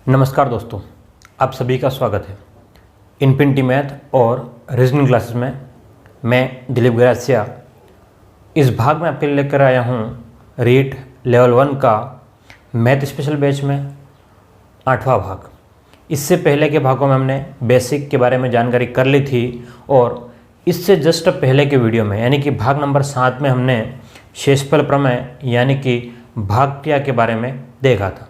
नमस्कार दोस्तों, आप सभी का स्वागत है इनफिनिटी मैथ और रीजनिंग क्लासेस में। मैं दिलीप गरासिया इस भाग में आपके लिए लेकर आया हूँ रीट लेवल 1 का मैथ स्पेशल बैच में 8वां भाग। इससे पहले के भागों में हमने बेसिक के बारे में जानकारी कर ली थी और इससे जस्ट पहले के वीडियो में यानी कि भाग नंबर 7 में हमने शेषफल प्रमेय यानी कि भागक्रिया के बारे में देखा था।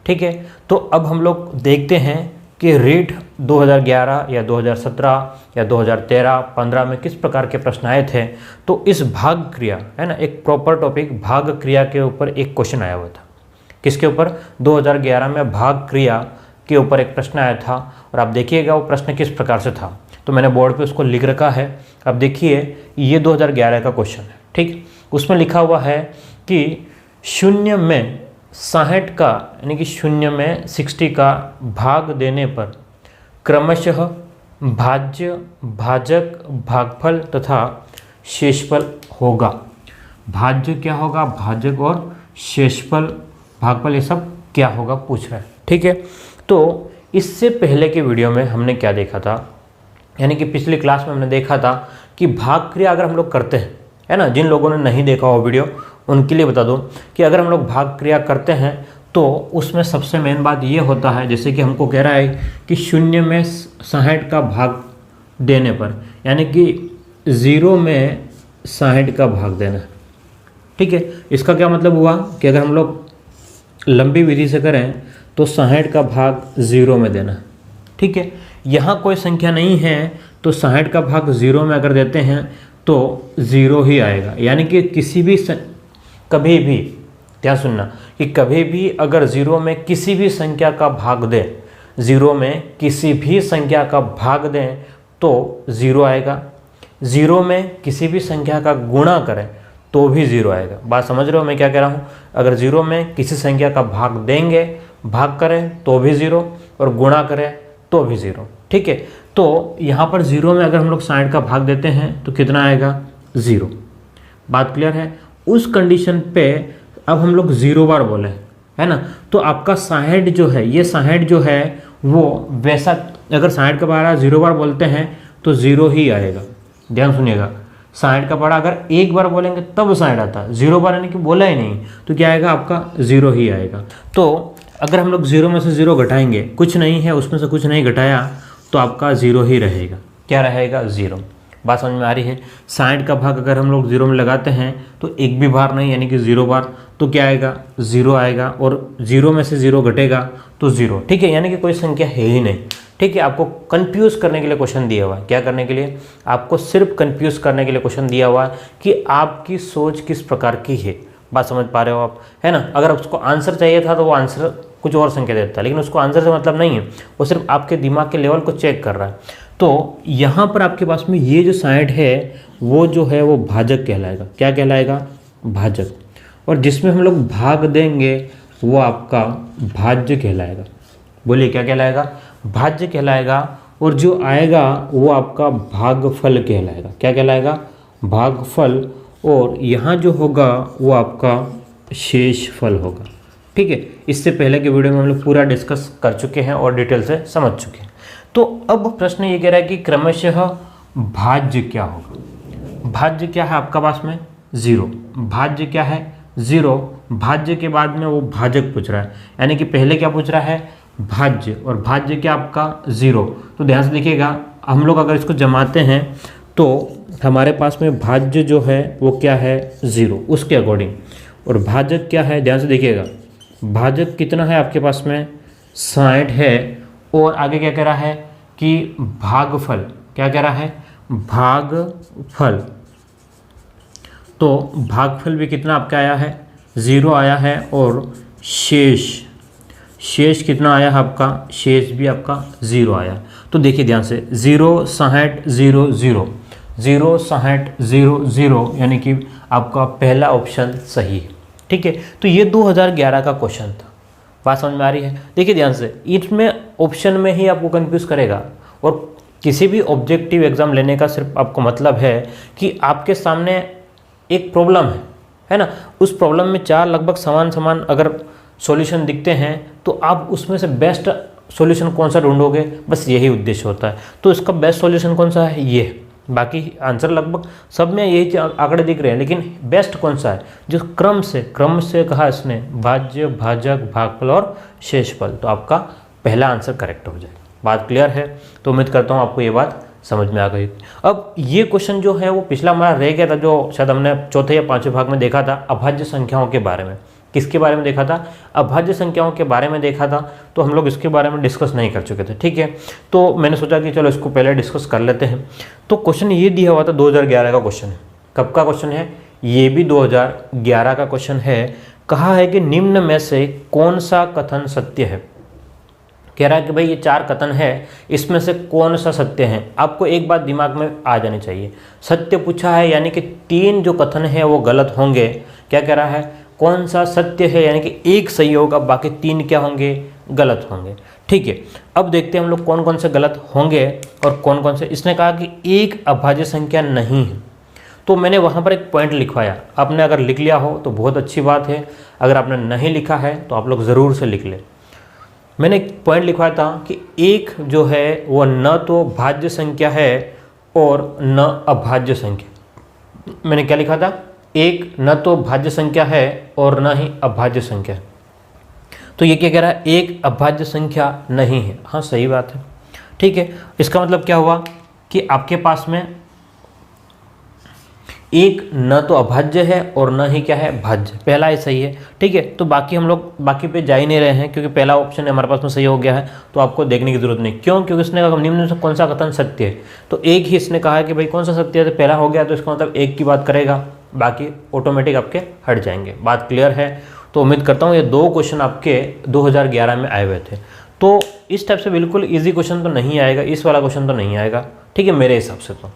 ठीक है, तो अब हम लोग देखते हैं कि रीट 2011 या 2017 या 2013-15 में किस प्रकार के प्रश्न आए थे। तो इस भाग क्रिया है ना, एक प्रॉपर टॉपिक भाग क्रिया के ऊपर एक क्वेश्चन आया हुआ था। किसके ऊपर? 2011 में भाग क्रिया के ऊपर एक प्रश्न आया था और आप देखिएगा वो प्रश्न किस प्रकार से था। तो मैंने बोर्ड पे उसको लिख रखा है। अब देखिए, ये 2011 का क्वेश्चन है। ठीक, उसमें लिखा हुआ है कि शून्य में 60 का यानी कि शून्य में 60 का भाग देने पर क्रमशः भाज्य, भाजक, भागफल तथा शेषफल होगा। भाज्य क्या होगा, भाजक और शेषफल, भागफल, ये सब क्या होगा पूछ रहा है। ठीक है, तो इससे पहले के वीडियो में हमने क्या देखा था, यानी कि पिछली क्लास में हमने देखा था कि भाग क्रिया अगर हम लोग करते हैं, है ना, जिन लोगों ने नहीं देखा हो वीडियो उनके लिए बता दूं कि अगर हम लोग भाग क्रिया करते हैं तो उसमें सबसे मेन बात ये होता है, जैसे कि हमको कह रहा है कि शून्य में 60 का भाग देने पर, यानी कि 0 में 60 का भाग देना। ठीक है, इसका क्या मतलब हुआ कि अगर हम लोग लंबी विधि से करें तो 60 का भाग 0 में देना। ठीक है, यहाँ कोई संख्या नहीं है तो 60 का भाग 0 में अगर देते हैं तो 0 ही आएगा। यानी कि किसी भी कभी भी ध्यान सुनना कि कभी भी अगर 0 में किसी भी संख्या का भाग दें, 0 में किसी भी संख्या का भाग दें तो 0 आएगा। 0 में किसी भी संख्या का गुणा करें तो भी 0 आएगा। बात समझ रहे हो मैं क्या कह रहा हूँ? अगर 0 में किसी संख्या का भाग देंगे, भाग करें तो भी 0 और गुणा करें तो भी 0। ठीक है, तो यहाँ पर 0 में अगर हम लोग 60 का भाग देते हैं तो कितना आएगा? 0। बात क्लियर है? उस कंडीशन पे अब हम लोग 0 बार बोले, है ना, तो आपका 60 जो है, ये 60 जो है वो वैसा, अगर 60 का पहाड़ा 0 बार बोलते हैं तो 0 ही आएगा। ध्यान सुनिएगा, 60 का पहाड़ा अगर एक बार बोलेंगे तब 60 आता है, 0 बार यानी कि बोला ही नहीं तो क्या आएगा? आपका 0 ही आएगा। तो अगर हम लोग 0 में से 0 घटाएंगे, कुछ नहीं है उसमें से कुछ नहीं घटाया तो आपका 0 ही रहेगा। क्या रहेगा? 0। बात समझ में आ रही है? 60 का भाग अगर हम लोग 0 में लगाते हैं तो एक भी बार नहीं, यानी कि 0 बार, तो क्या आएगा? 0 आएगा और 0 में से 0 घटेगा तो 0। ठीक है, यानी कि कोई संख्या है ही नहीं। ठीक है, आपको कंफ्यूज करने के लिए क्वेश्चन दिया हुआ है। क्या करने के लिए? आपको सिर्फ कंफ्यूज करने के लिए क्वेश्चन दिया हुआ है कि आपकी सोच किस प्रकार की है। बात समझ पा रहे हो आप, है ना? अगर उसको आंसर चाहिए था तो वो आंसर कुछ और संख्या देता है, लेकिन उसको आंसर से मतलब नहीं है, वो सिर्फ आपके दिमाग के लेवल को चेक कर रहा है। तो यहाँ पर आपके पास में ये जो 60 है वो जो है वो भाजक कहलाएगा। क्या कहलाएगा? भाजक। और जिसमें हम लोग भाग देंगे वो आपका भाज्य कहलाएगा। बोलिए क्या कहलाएगा? भाज्य कहलाएगा। और जो आएगा वो आपका भागफल कहलाएगा। क्या कहलाएगा? भागफल। और यहाँ जो होगा वो आपका शेषफल होगा। ठीक है, इससे पहले के वीडियो में हम लोग पूरा डिस्कस कर चुके हैं और डिटेल से समझ चुके हैं। तो अब प्रश्न ये कह रहा है कि क्रमशः भाज्य क्या होगा। भाज्य क्या है आपका पास में? 0। भाज्य क्या है? 0। भाज्य के बाद में वो भाजक पूछ रहा है, यानी कि पहले क्या पूछ रहा है? भाज्य। और भाज्य क्या आपका? 0। तो ध्यान से देखिएगा, हम लोग अगर इसको जमाते हैं तो हमारे पास में भाज्य जो है वो क्या है? 0 उसके अकॉर्डिंग। और भाजक क्या है? ध्यान से देखिएगा, भाजक कितना है आपके पास में? 60 है। और आगे क्या कह रहा है कि भागफल। क्या कह रहा है? भागफल। तो भागफल भी कितना आपका आया है? 0 आया है। और शेष कितना आया है आपका? शेष भी आपका 0 आया। तो देखिए ध्यान से, 0 60 0 0 0 60 0 0, यानी कि आपका पहला ऑप्शन सही है। ठीक है, तो ये 2011 का क्वेश्चन था। बात समझ में आ रही है? देखिए ध्यान से, इसमें ऑप्शन में ही आपको कंफ्यूज करेगा। और किसी भी ऑब्जेक्टिव एग्जाम लेने का सिर्फ आपको मतलब है कि आपके सामने एक प्रॉब्लम है ना, उस प्रॉब्लम में 4 लगभग समान अगर सॉल्यूशन दिखते हैं तो आप उसमें से बेस्ट सॉल्यूशन कौन सा ढूंढोगे, बस यही उद्देश्य होता है। तो इसका बेस्ट सॉल्यूशन कौन सा है, ये। बाकी आंसर लगभग सब में यही आंकड़े दिख रहे हैं, लेकिन बेस्ट कौन सा है, जो क्रम से कहा इसने, भाज्य, भाजक, भागफल और शेषफल। तो आपका पहला आंसर करेक्ट हो जाएगा। बात क्लियर है? तो उम्मीद करता हूँ आपको ये बात समझ में आ गई। अब ये क्वेश्चन जो है वो पिछला हमारा रह गया था, जो शायद हमने चौथे या पांचवें भाग में देखा था, अभाज्य संख्याओं के बारे में। किसके बारे में देखा था, अभाज्य संख्याओं के बारे में देखा था। तो हम लोग इसके बारे में डिस्कस नहीं कर चुके थे, ठीक है। तो मैंने सोचा कि चलो इसको पहले डिस्कस कर लेते हैं। तो क्वेश्चन ये दिया हुआ था, 2011 का क्वेश्चन है। कब का क्वेश्चन है, ये भी 2011 का क्वेश्चन है। कहा है कि निम्न में से कौन सा कथन सत्य है। कह रहा है कि भाई ये 4 कथन है, इसमें से कौन सा सत्य है। आपको एक बात दिमाग में आ जानी चाहिए, सत्य पूछा है यानी कि 3 जो कथन है वो गलत होंगे। क्या कह रहा है, कौन सा सत्य है, यानी कि एक सही होगा, बाकी 3 क्या होंगे, गलत होंगे, ठीक है। अब देखते हैं हम लोग कौन कौन से गलत होंगे और कौन कौन से। इसने कहा कि एक अभाज्य संख्या नहीं है, तो मैंने वहाँ पर एक पॉइंट लिखवाया। आपने अगर लिख लिया हो तो बहुत अच्छी बात है, अगर आपने नहीं लिखा है तो आप लोग ज़रूर से लिख लें। मैंने एक पॉइंट लिखवाया था कि एक जो है वो न तो भाज्य संख्या है और न अभाज्य संख्या। मैंने क्या लिखा था, एक न तो भाज्य संख्या है और न ही अभाज्य संख्या है। तो ये क्या कह रहा है, एक अभाज्य संख्या नहीं है। हाँ सही बात है, ठीक है। इसका मतलब क्या हुआ कि आपके पास में एक न तो अभाज्य है और न ही क्या है, भाज्य। पहला ही सही है, ठीक है। तो बाकी हम लोग बाकी पे जा ही नहीं रहे हैं, क्योंकि पहला ऑप्शन हमारे पास में सही हो गया है। तो आपको देखने की जरूरत नहीं, क्यों, क्योंकि इसने कहा निम्न से कौन सा कथन सत्य है। तो एक ही इसने कहा है कि भाई कौन सा सत्य है, तो पहला हो गया, तो इसका मतलब एक की बात करेगा, बाकी ऑटोमेटिक आपके हट जाएंगे। बात क्लियर है? तो उम्मीद करता हूँ ये 2 क्वेश्चन आपके 2011 में आए हुए थे। तो इस टाइप से बिल्कुल ईजी क्वेश्चन तो नहीं आएगा, इस वाला क्वेश्चन तो नहीं आएगा, ठीक है, मेरे हिसाब से तो।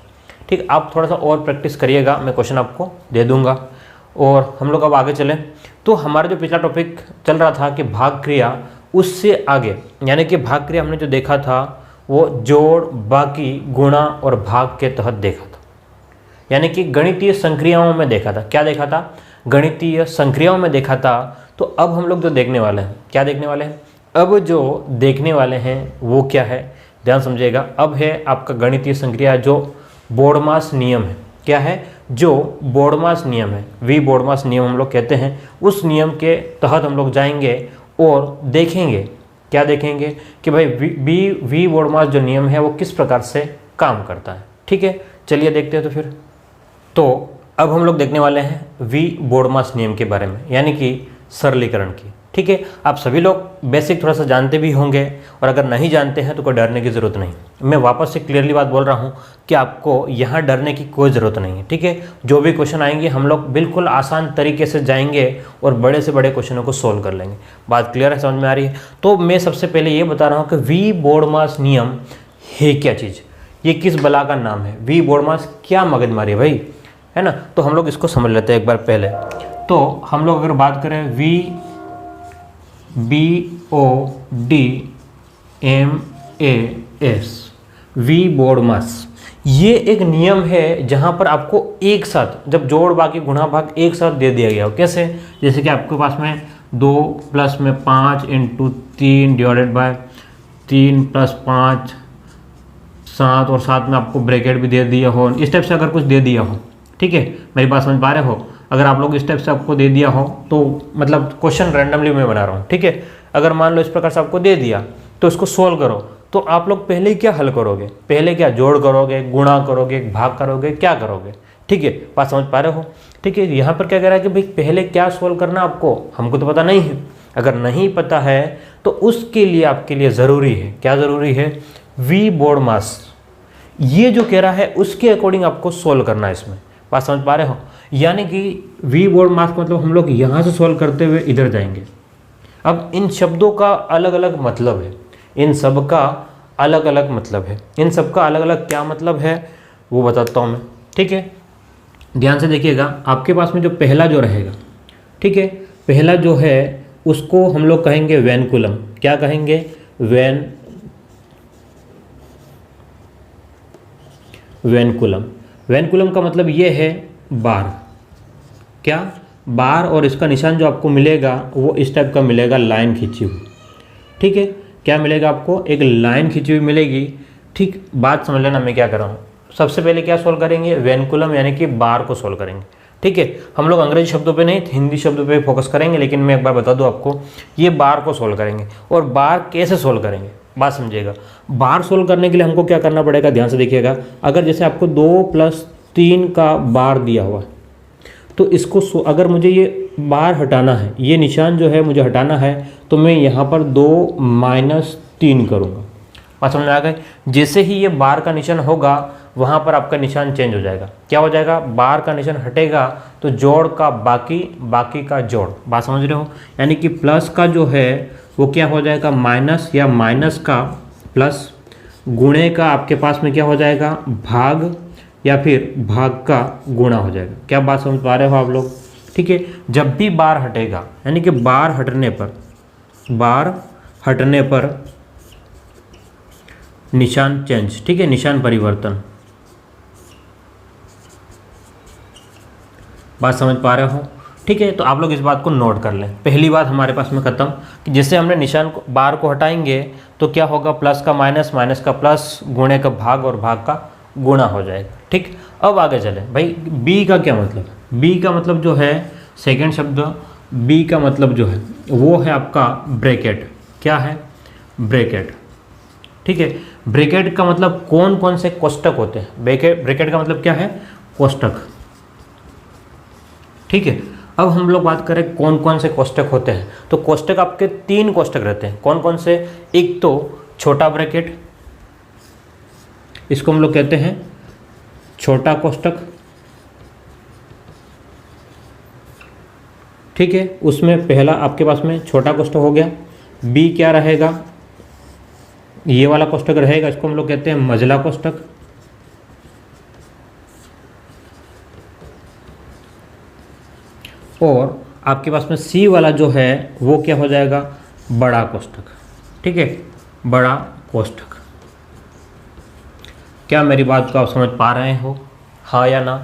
ठीक, आप थोड़ा सा और प्रैक्टिस करिएगा, मैं क्वेश्चन आपको दे दूंगा। और हम लोग अब आगे चलें। तो हमारा जो पिछला टॉपिक चल रहा था कि भाग क्रिया, उससे आगे यानी कि भाग क्रिया हमने जो देखा था वो जोड़, बाकी, गुणा और भाग के तहत देखा था, यानी कि गणितीय संक्रियाओं में देखा था। क्या देखा था, गणितीय संक्रियाओं में देखा था। तो अब हम लोग जो देखने वाले हैं, क्या देखने वाले हैं, अब जो देखने वाले हैं वो क्या है, ध्यान समझिएगा। अब है आपका गणितीय संक्रिया जो बोडमास नियम है। क्या है, जो बोडमास नियम है, वी बोडमास नियम हम लोग कहते हैं, उस नियम के तहत हम लोग जाएंगे और देखेंगे, क्या देखेंगे कि भाई वी बोडमास जो नियम है वो किस प्रकार से काम करता है। ठीक है, चलिए देखते हैं। तो फिर तो अब हम लोग देखने वाले हैं वी बोडमास नियम के बारे में, यानी कि सरलीकरण की। ठीक है, आप सभी लोग बेसिक थोड़ा सा जानते भी होंगे, और अगर नहीं जानते हैं तो कोई डरने की ज़रूरत नहीं। मैं वापस से क्लियरली बात बोल रहा हूँ कि आपको यहाँ डरने की कोई ज़रूरत नहीं है। ठीक है, जो भी क्वेश्चन आएंगे हम लोग बिल्कुल आसान तरीके से जाएंगे और बड़े से बड़े क्वेश्चनों को सोल्व कर लेंगे। बात क्लियर है, समझ में आ रही है? तो मैं सबसे पहले ये बता रहा हूँ कि वी बोडमास नियम है क्या चीज़, ये किस बला का नाम है, वी बोडमास क्या मगजमारी है भाई, है ना। तो हम लोग इसको समझ लेते हैं एक बार पहले। तो हम लोग अगर बात करें BODMAS, वी बोडमास, ये एक नियम है जहां पर आपको एक साथ जब जोड़, बाकी, गुणा, भाग एक साथ दे दिया गया हो। कैसे, जैसे कि आपके पास में 2 प्लस में 5 इंटू 3 डिवाइडेड बाय 3 प्लस 5 7, और साथ में आपको ब्रैकेट भी दे दिया हो, इस टाइप से अगर कुछ दे दिया हो। ठीक है, मेरी बात समझ पा रहे हो? अगर आप लोग इस टाइप से आपको दे दिया हो तो मतलब क्वेश्चन रैंडमली मैं बना रहा हूँ। ठीक है, अगर मान लो इस प्रकार से आपको दे दिया तो इसको सोल्व करो, तो आप लोग पहले क्या हल करोगे, पहले क्या जोड़ करोगे, गुणा करोगे, भाग करोगे, क्या करोगे। ठीक है, बात समझ पा रहे हो? ठीक है, यहाँ पर क्या कह रहा है कि भाई पहले क्या सोल्व करना आपको, हमको तो पता नहीं है। अगर नहीं पता है तो उसके लिए आपके लिए ज़रूरी है, क्या ज़रूरी है, वी बोडमास, ये जो कह रहा है उसके अकॉर्डिंग आपको सोल्व करना है इसमें। बात समझ पा रहे हो? यानी कि वी बोडमास का मतलब हम लोग यहाँ से सोल्व करते हुए इधर जाएंगे। अब इन शब्दों का अलग अलग मतलब है, इन सब का अलग अलग मतलब है, इन सब का अलग अलग क्या मतलब है वो बताता हूँ मैं। ठीक है, ध्यान से देखिएगा। आपके पास में जो पहला जो रहेगा, ठीक है, पहला जो है उसको हम लोग कहेंगे वैनकुलम। क्या कहेंगे, वैनकुलम। वैनकुलम का मतलब ये है बार। क्या, बार और इसका निशान जो आपको मिलेगा वो इस टाइप का मिलेगा, लाइन खींची हुई। ठीक है, क्या मिलेगा आपको, एक लाइन खींची हुई मिलेगी। ठीक, बात समझ लेना मैं क्या कर रहा हूँ। सबसे पहले क्या सोल्व करेंगे, वेनकुलम यानी कि बार को सोल्व करेंगे। ठीक है, हम लोग अंग्रेजी शब्दों पे नहीं हिंदी शब्दों पे फोकस करेंगे, लेकिन मैं एक बार बता दूं आपको, ये बार को सोल्व करेंगे। और बार कैसे सोल्व करेंगे, बात समझिएगा। बार सोल्व करने के लिए हमको क्या करना पड़ेगा, ध्यान से देखिएगा। अगर जैसे आपको 2 + 3 का बार दिया हुआ है, तो इसको अगर मुझे ये बार हटाना है, ये निशान जो है मुझे हटाना है, तो मैं यहाँ पर 2 - 3 करूँगा। बात समझ में आ गई। जैसे ही ये बार का निशान होगा वहाँ पर आपका निशान चेंज हो जाएगा। क्या हो जाएगा, बार का निशान हटेगा तो जोड़ का बाकी, बाकी का जोड़। बात समझ रहे हो, यानी कि प्लस का जो है वो क्या हो जाएगा, माइनस, या माइनस का प्लस, गुणे का आपके पास में क्या हो जाएगा, भाग, या फिर भाग का गुणा हो जाएगा। क्या बात समझ पा रहे हो आप लोग। ठीक है, जब भी बार हटेगा, यानी कि बार हटने पर निशान चेंज। ठीक है, निशान परिवर्तन। बात समझ पा रहे हो। ठीक है, तो आप लोग इस बात को नोट कर लें। पहली बात हमारे पास में ख़त्म कि जैसे हमने निशान को, बार को हटाएंगे तो क्या होगा, प्लस का माइनस, माइनस का प्लस, गुणे का भाग और भाग का गुणा हो जाएगा। ठीक, अब आगे चलें भाई। बी का क्या मतलब, बी का मतलब जो है, सेकंड शब्द बी का मतलब जो है वो है आपका ब्रैकेट। क्या है, ब्रैकेट। ठीक है, ब्रैकेट का मतलब कौन कौन से कोष्टक होते हैं। ब्रैकेट का मतलब क्या है, कोष्टक। ठीक है, अब हम लोग बात करें कौन कौन से कोष्टक होते हैं। तो कोष्टक आपके 3 कोष्टक रहते हैं। कौन कौन से, एक तो छोटा ब्रैकेट, इसको हम लोग कहते हैं छोटा कोष्टक। ठीक है, उसमें पहला आपके पास में छोटा कोष्टक हो गया। बी क्या रहेगा, ये वाला कोष्टक रहेगा, इसको हम लोग कहते हैं मझला कोष्टक। और आपके पास में सी वाला जो है वो क्या हो जाएगा, बड़ा कोष्टक। ठीक है, बड़ा कोष्टक। क्या मेरी बात को आप समझ पा रहे हो, हाँ या ना।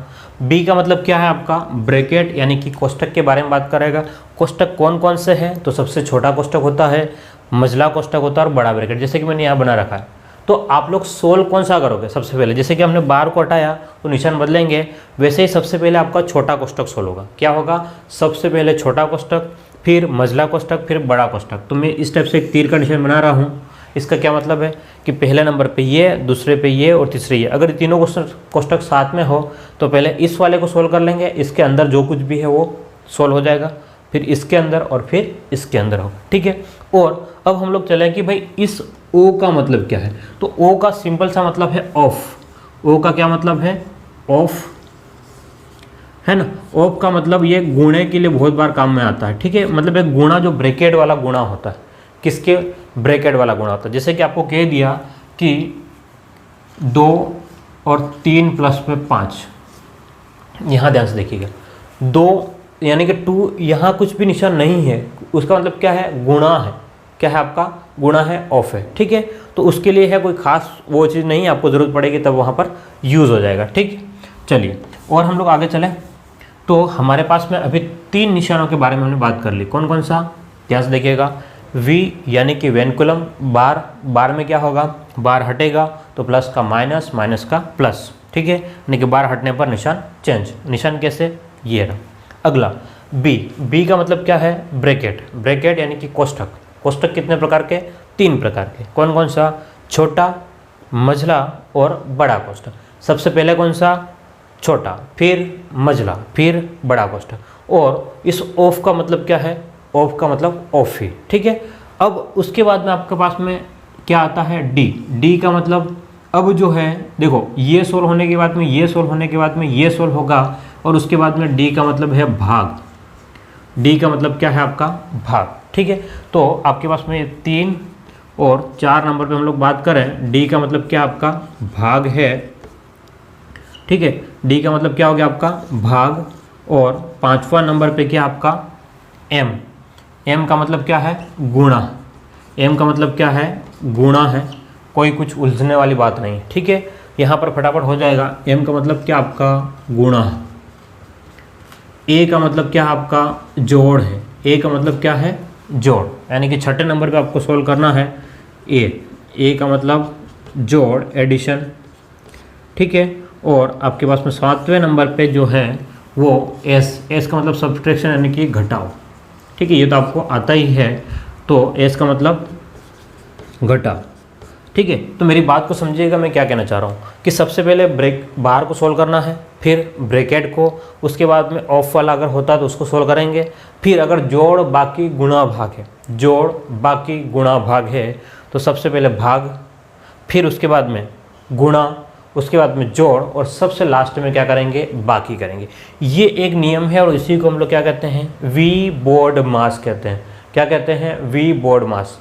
बी का मतलब क्या है आपका, ब्रैकेट, यानी कि कोष्टक के बारे में बात करेगा। कोष्टक कौन कौन से हैं, तो सबसे छोटा कोष्टक होता है, मझला कोष्टक होता है और बड़ा ब्रैकेट, जैसे कि मैंने यहाँ बना रखा है। तो आप लोग सोल्व कौन सा करोगे, सबसे पहले जैसे कि हमने बार को हटाया तो निशान बदलेंगे, वैसे ही सबसे पहले आपका छोटा कोष्टक सोल्व होगा। क्या होगा, सबसे पहले छोटा कोष्टक, फिर मझला कोष्टक, फिर बड़ा कोष्टक। तो मैं इस टाइप से एक तीर का निशान बना रहा हूँ। इसका क्या मतलब है कि पहले नंबर पे ये, दूसरे पे ये और तीसरे ये। अगर तीनों कोष्टक साथ में हो तो पहले इस वाले को सोल्व कर लेंगे, इसके अंदर जो कुछ भी है वो सोल्व हो जाएगा, फिर इसके अंदर और फिर इसके अंदर होगा। ठीक है, और अब हम लोग चलें कि भाई इस ओ का मतलब क्या है। तो ओ का सिंपल सा मतलब है ऑफ। ओ का क्या मतलब है, ऑफ, है ना। ऑफ का मतलब ये गुणे के लिए बहुत बार काम में आता है। ठीक है, मतलब एक गुणा जो ब्रैकेट वाला गुणा होता है, किसके, ब्रैकेट वाला गुणा होता है। जैसे कि आपको कह दिया कि 2 और 3 + में 5, यहाँ ध्यान से देखिएगा, 2 यानी कि 2, यहाँ कुछ भी निशान नहीं है, उसका मतलब क्या है, गुणा है। क्या है आपका, गुणा है, ऑफ है। ठीक है, तो उसके लिए है कोई खास वो चीज़ नहीं, आपको ज़रूरत पड़ेगी तब वहाँ पर यूज़ हो जाएगा। ठीक है, चलिए और हम लोग आगे चलें। तो हमारे पास में अभी 3 निशानों के बारे में हमने बात कर ली। कौन कौन सा, ध्यान से देखिएगा। वी यानी कि वेनकुलम, बार, बार में क्या होगा, बार हटेगा तो प्लस का माइनस, माइनस का प्लस। ठीक है, यानी कि बार हटने पर निशान चेंज। निशान कैसे, ये रहा। अगला बी, बी का मतलब क्या है, ब्रैकेट। ब्रैकेट यानी कि कोष्टक। कोष्टक कितने प्रकार के, 3 प्रकार के। कौन कौन सा, छोटा, मझला और बड़ा कोष्टक। सबसे पहले कौन सा, छोटा, फिर मझला, फिर बड़ा कोष्टक। और इस ऑफ का मतलब क्या है, ऑफ का मतलब ऑफ ही। ठीक है, अब उसके बाद में आपके पास में क्या आता है, डी। डी का मतलब अब जो है देखो, ये सोल्व होने के बाद में, ये सोल्व होने के बाद में ये सोल्व होगा, और उसके बाद में डी का मतलब है भाग। डी का मतलब क्या है आपका, भाग। ठीक है, तो आपके पास में 3 और 4 नंबर पे हम लोग बात करें, डी का मतलब क्या आपका, भाग है। ठीक है, डी का मतलब क्या हो गया आपका, भाग। और 5वां नंबर पे क्या आपका, एम। एम का मतलब क्या है, गुणा। एम का मतलब क्या है, गुणा है, कोई कुछ उलझने वाली बात नहीं। ठीक है, यहाँ पर फटाफट हो जाएगा। एम का मतलब क्या आपका, गुणा। ए का मतलब क्या है आपका जोड़ है, ए का मतलब क्या है जोड़, यानी कि छठे नंबर पे आपको सोल्व करना है ए का मतलब जोड़ एडिशन, ठीक है। और आपके पास में सातवें नंबर पे जो है वो एस का मतलब सब्सट्रैक्शन यानी कि घटाओ, ठीक है, ये तो आपको आता ही है। तो एस का मतलब घटाओ, ठीक है। तो मेरी बात को समझिएगा, मैं क्या कहना चाह रहा हूँ कि सबसे पहले बाहर को सोल्व करना है, फिर ब्रैकेट को, उसके बाद में ऑफ वाला अगर होता है तो उसको सोल्व करेंगे, फिर अगर जोड़ बाकी गुणा भाग है, जोड़ बाकी गुणा भाग है तो सबसे पहले भाग, फिर उसके बाद में गुणा, उसके बाद में जोड़, और सबसे लास्ट में क्या करेंगे बाकी करेंगे। ये एक नियम है और इसी को हम लोग क्या कहते हैं वी बोर्ड मास कहते हैं। क्या कहते हैं वी बोर्ड मास।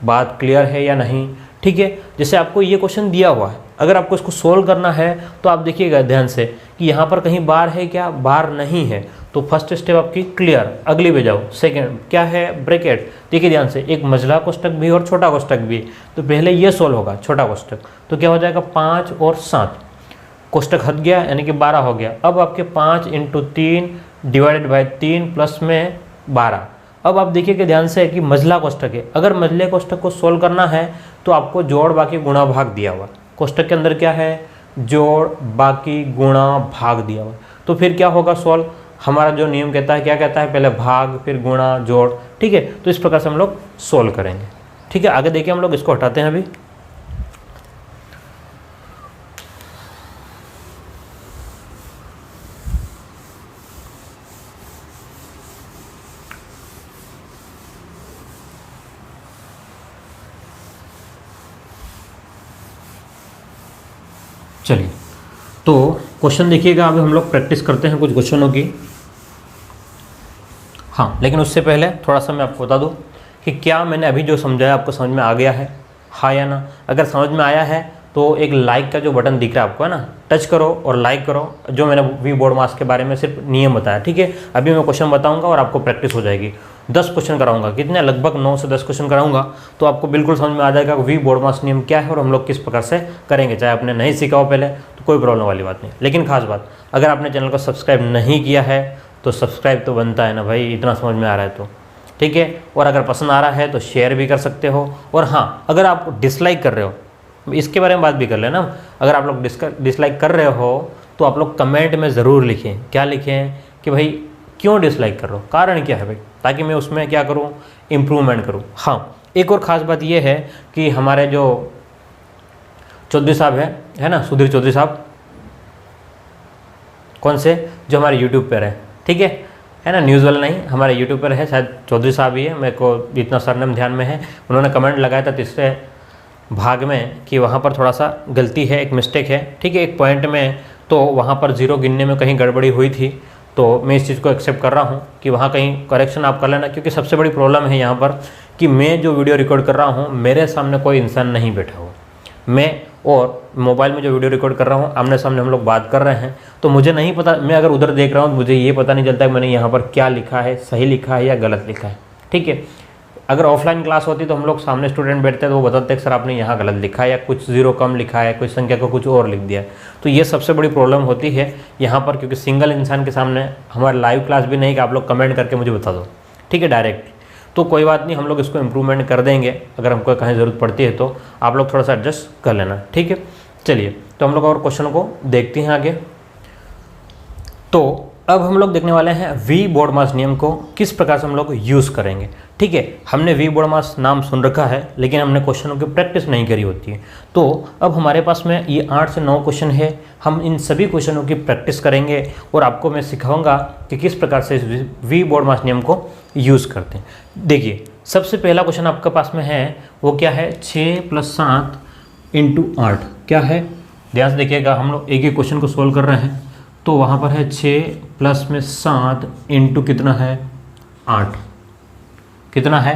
बात क्लियर है या नहीं, ठीक है। जैसे आपको ये क्वेश्चन दिया हुआ है, अगर आपको इसको सोल्व करना है तो आप देखिएगा ध्यान से कि यहाँ पर कहीं बार है क्या, बार नहीं है, तो फर्स्ट स्टेप आपकी क्लियर, अगली पे जाओ। सेकंड क्या है ब्रैकेट, देखिए ध्यान से, एक मंझला कोष्ठक भी और छोटा कोष्ठक भी, तो पहले ये सोल्व होगा छोटा कोष्ठक, तो क्या हो जाएगा 5 और 7, कोष्ठक हट गया यानी कि 12 हो गया। अब आपके 5 × 3 डिवाइडेड बाई 3 प्लस में 12। अब आप देखिए कि ध्यान से कि मझला कोष्ठक है, अगर मझले कोष्ठक को सोल्व करना है तो आपको जोड़ बाकी गुणा भाग दिया हुआ, कोष्ठक के अंदर क्या है जोड़ बाकी गुणा भाग दिया हुआ, तो फिर क्या होगा सोल्व, हमारा जो नियम कहता है क्या कहता है, पहले भाग फिर गुणा जोड़, ठीक है। तो इस प्रकार से हम लोग सोल्व करेंगे, ठीक है। आगे देखिए हम लोग इसको हटाते हैं अभी। चलिए, तो क्वेश्चन देखिएगा, अभी हम लोग प्रैक्टिस करते हैं कुछ क्वेश्चनों की। हाँ, लेकिन उससे पहले थोड़ा सा मैं आपको बता दूं कि क्या मैंने अभी जो समझाया आपको समझ में आ गया है, हाँ या ना। अगर समझ में आया है तो एक लाइक का जो बटन दिख रहा है आपको है ना, टच करो और लाइक करो। जो मैंने वी बोर्ड मास के बारे में सिर्फ नियम बताया, ठीक है। अभी मैं क्वेश्चन बताऊंगा और आपको प्रैक्टिस हो जाएगी। 10 क्वेश्चन कराऊंगा, कितने, लगभग 9 से 10 क्वेश्चन कराऊंगा, तो आपको बिल्कुल समझ में आ जाएगा वी बोर्ड मास नियम क्या है और हम लोग किस प्रकार से करेंगे। चाहे आपने नहीं सीखा हो पहले तो कोई प्रॉब्लम वाली बात नहीं। लेकिन खास बात, अगर आपने चैनल को सब्सक्राइब नहीं किया है तो सब्सक्राइब तो बनता है ना भाई, इतना समझ में आ रहा है तो, ठीक है। और अगर पसंद आ रहा है तो शेयर भी कर सकते हो। और हाँ, अगर आप डिसलाइक कर रहे हो, इसके बारे में बात भी कर लेना, अगर आप लोग डिसलाइक कर रहे हो तो आप लोग कमेंट में ज़रूर लिखें। क्या लिखें कि भाई क्यों डिसलाइक कर रहे हो, कारण क्या है भाई, ताकि मैं उसमें क्या करूं, इम्प्रूवमेंट करूं। हाँ, एक और ख़ास बात ये है कि हमारे जो चौधरी साहब है ना, सुधीर चौधरी साहब, कौन से, जो हमारे यूट्यूब पर है, ठीक है ना, न्यूज़ वाला नहीं, हमारे यूट्यूब पर है, शायद चौधरी साहब ही है, मेरे को इतना सरनेम ध्यान में है। उन्होंने कमेंट लगाया था तीसरे भाग में कि वहाँ पर थोड़ा सा गलती है, एक मिस्टेक है, ठीक है, एक पॉइंट में, तो वहाँ पर 0 गिनने में कहीं गड़बड़ी हुई थी। तो मैं इस चीज़ को एक्सेप्ट कर रहा हूँ कि वहाँ कहीं करेक्शन आप कर लेना, क्योंकि सबसे बड़ी प्रॉब्लम है यहाँ पर कि मैं जो वीडियो रिकॉर्ड कर रहा हूँ मेरे सामने कोई इंसान नहीं बैठा हुआ, मैं और मोबाइल में जो वीडियो रिकॉर्ड कर रहा हूँ आमने सामने हम लोग बात कर रहे हैं, तो मुझे नहीं पता, मैं अगर उधर देख रहा हूँ तो मुझे ये पता नहीं चलता कि मैंने यहाँ पर क्या लिखा है, सही लिखा है या गलत लिखा है, ठीक है। अगर ऑफलाइन क्लास होती तो हम लोग सामने स्टूडेंट बैठते हैं तो वो बताते हैं सर आपने यहाँ गलत लिखा है या कुछ 0 कम लिखा है, कुछ संख्या को कुछ और लिख दिया है। तो ये सबसे बड़ी प्रॉब्लम होती है यहाँ पर, क्योंकि सिंगल इंसान के सामने हमारा लाइव क्लास भी नहीं कि आप लोग कमेंट करके मुझे बता दो, ठीक है, डायरेक्ट। तो कोई बात नहीं, हम लोग इसको इम्प्रूवमेंट कर देंगे, अगर हमको कहीं ज़रूरत पड़ती है तो आप लोग थोड़ा सा एडजस्ट कर लेना, ठीक है। चलिए, तो हम लोग और क्वेश्चन को देखते हैं आगे। तो अब हम लोग देखने वाले हैं वी बोर्ड मास नियम को किस प्रकार से हम लोग यूज़ करेंगे, ठीक है। हमने वी बोर्ड मास नाम सुन रखा है लेकिन हमने क्वेश्चनों की प्रैक्टिस नहीं करी होती है। तो अब हमारे पास में ये 8 से 9 क्वेश्चन है, हम इन सभी क्वेश्चनों की प्रैक्टिस करेंगे और आपको मैं सिखाऊंगा कि किस प्रकार से इस वी बोर्ड मास नियम को यूज़ करते हैं। देखिए, सबसे पहला क्वेश्चन आपके पास में है, वो क्या है, 6 + 7 × 8 क्या है। ध्यान से देखिएगा, हम लोग एक ही क्वेश्चन को सोल्व कर रहे हैं, तो वहाँ पर है 6 + 7 × कितना है 8, कितना है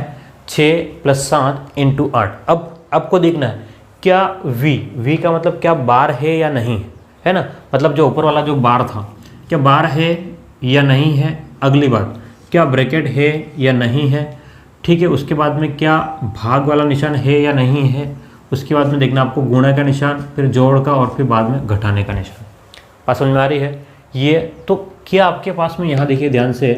6 + 7 × 8। अब आपको देखना है क्या वी का मतलब क्या बार है या नहीं है ना, मतलब जो ऊपर वाला जो बार था क्या बार है या नहीं है। अगली बात, क्या ब्रैकेट है या नहीं है, ठीक है। उसके बाद में क्या भाग वाला निशान है या नहीं है। उसके बाद में देखना आपको गुणा का निशान, फिर जोड़ का और फिर बाद में घटाने का निशान। बात समझ में आ रही है। ये तो क्या आपके पास में यहाँ देखिए ध्यान से,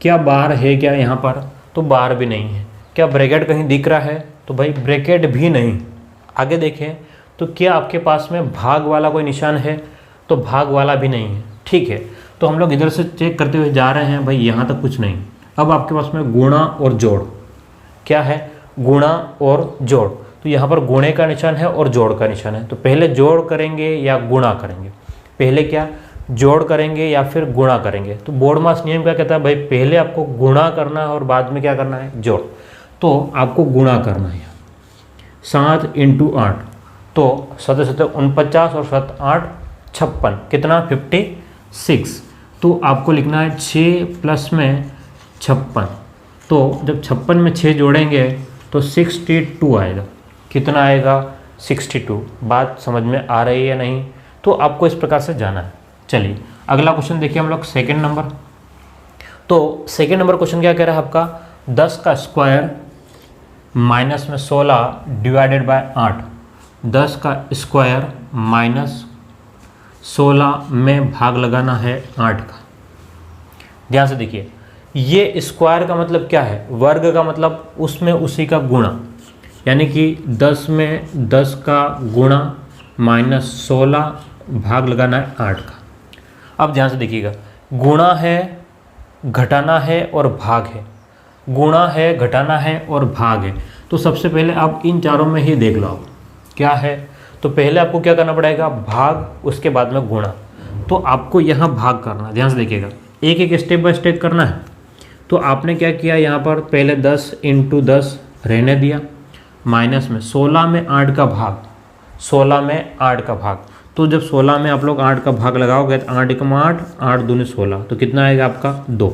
क्या बार है क्या यहाँ पर? तो बार भी नहीं है। क्या ब्रैकेट कहीं दिख रहा है? तो भाई ब्रैकेट भी नहीं। आगे देखें तो क्या आपके पास में भाग वाला कोई निशान है? तो भाग वाला भी नहीं है। ठीक है, तो हम लोग इधर से चेक करते हुए जा रहे हैं, भाई यहाँ तक कुछ नहीं। अब आपके पास में गुणा और जोड़, क्या है? गुणा और जोड़। तो यहाँ पर गुणे का निशान है और जोड़ का निशान है। तो पहले जोड़ करेंगे या गुणा करेंगे? पहले क्या जोड़ करेंगे या फिर गुणा करेंगे? तो बोर्डमास नियम क्या कहता है भाई, पहले आपको गुणा करना है और बाद में क्या करना है? जोड़। तो आपको गुणा करना है। 7 × 8, तो 7 7 49 और 7 8 56, कितना? 56। तो आपको लिखना है 6 प्लस में 56। तो जब 56 में 6 जोड़ेंगे तो 62 आएगा। कितना आएगा? 62। बात समझ में आ रही है या नहीं? तो आपको इस प्रकार से जाना है। चलिए अगला क्वेश्चन देखिए हम लोग, सेकेंड नंबर। तो सेकेंड नंबर क्वेश्चन क्या कह रहा है आपका? 10 का स्क्वायर माइनस में 16 डिवाइडेड बाय 8। 10 का स्क्वायर माइनस 16 में भाग लगाना है 8 का। ध्यान से देखिए, ये स्क्वायर का मतलब क्या है? वर्ग का मतलब उसमें उसी का गुणा, यानी कि 10 में 10 का गुणा माइनस 16 भाग लगाना है 8 का। अब ध्यान से देखिएगा, गुणा है, घटाना है और भाग है। गुणा है, घटाना है और भाग है। तो सबसे पहले आप इन चारों में ही देख लो आप क्या है। तो पहले आपको क्या करना पड़ेगा? भाग, उसके बाद में गुणा। तो आपको यहाँ भाग करना, ध्यान से देखिएगा, एक एक स्टेप बाय स्टेप करना है। तो आपने क्या किया यहाँ पर, पहले 10 × 10 रहने दिया, माइनस में 16 में 8 का भाग, 16 में 8 का भाग। तो जब 16 में आप लोग 8 का भाग लगाओगे तो 8 × 8, 8 दूनी 16, तो कितना आएगा आपका? 2।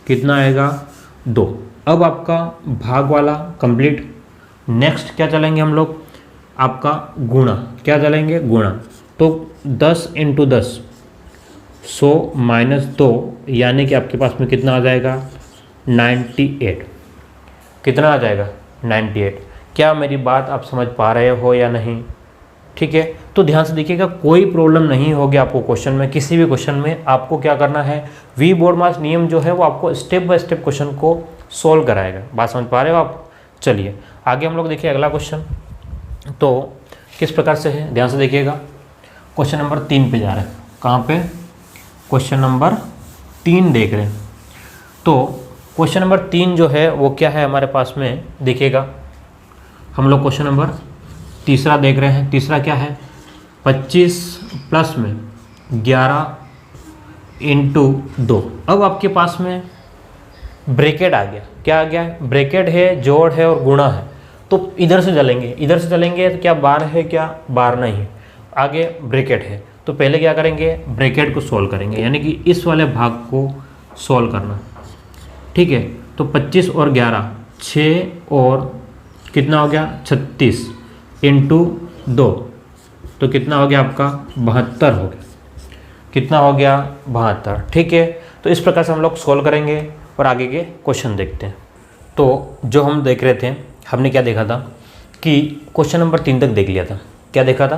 कितना आएगा? 2। अब आपका भाग वाला कंप्लीट। नेक्स्ट क्या चलेंगे हम लोग? आपका गुणा। क्या चलेंगे? गुणा। तो 10 × 10 100 माइनस 2, यानी कि आपके पास में कितना आ जाएगा? 98। कितना आ जाएगा? 98। क्या मेरी बात आप समझ पा रहे हो या नहीं? ठीक है, तो ध्यान से देखिएगा, कोई प्रॉब्लम नहीं होगी आपको क्वेश्चन में। किसी भी क्वेश्चन में आपको क्या करना है, वी बोर्डमास नियम जो है वो आपको स्टेप बाय स्टेप क्वेश्चन को सोल्व कराएगा। बात समझ पा रहे हो आप? चलिए आगे हम लोग देखिए अगला क्वेश्चन। तो किस प्रकार से है, ध्यान से देखिएगा। क्वेश्चन नंबर 3 पे जा रहे हैं। कहाँ पे? क्वेश्चन नंबर 3 देख रहे हैं। तो क्वेश्चन नंबर 3 जो है वो क्या है हमारे पास में, देखिएगा हम लोग क्वेश्चन नंबर तीसरा देख रहे हैं। तीसरा क्या है? 25 प्लस में 11 × 2। अब आपके पास में ब्रैकेट आ गया। क्या आ गया? ब्रैकेट है, जोड़ है और गुणा है। तो इधर से चलेंगे, इधर से चलेंगे तो क्या बार है? क्या बार नहीं है। आगे ब्रैकेट है, तो पहले क्या करेंगे? ब्रैकेट को सोल्व करेंगे, यानी कि इस वाले भाग को सोल्व करना। ठीक है, तो 25 और 11 6 और कितना हो गया? 36 × 2, तो कितना हो गया आपका? 72 हो गया। कितना हो गया? 72। ठीक है, तो इस प्रकार से हम लोग सोल्व करेंगे और आगे के क्वेश्चन देखते हैं। तो जो हम देख रहे थे, हमने क्या देखा था कि क्वेश्चन नंबर 3 तक देख लिया था। क्या देखा था?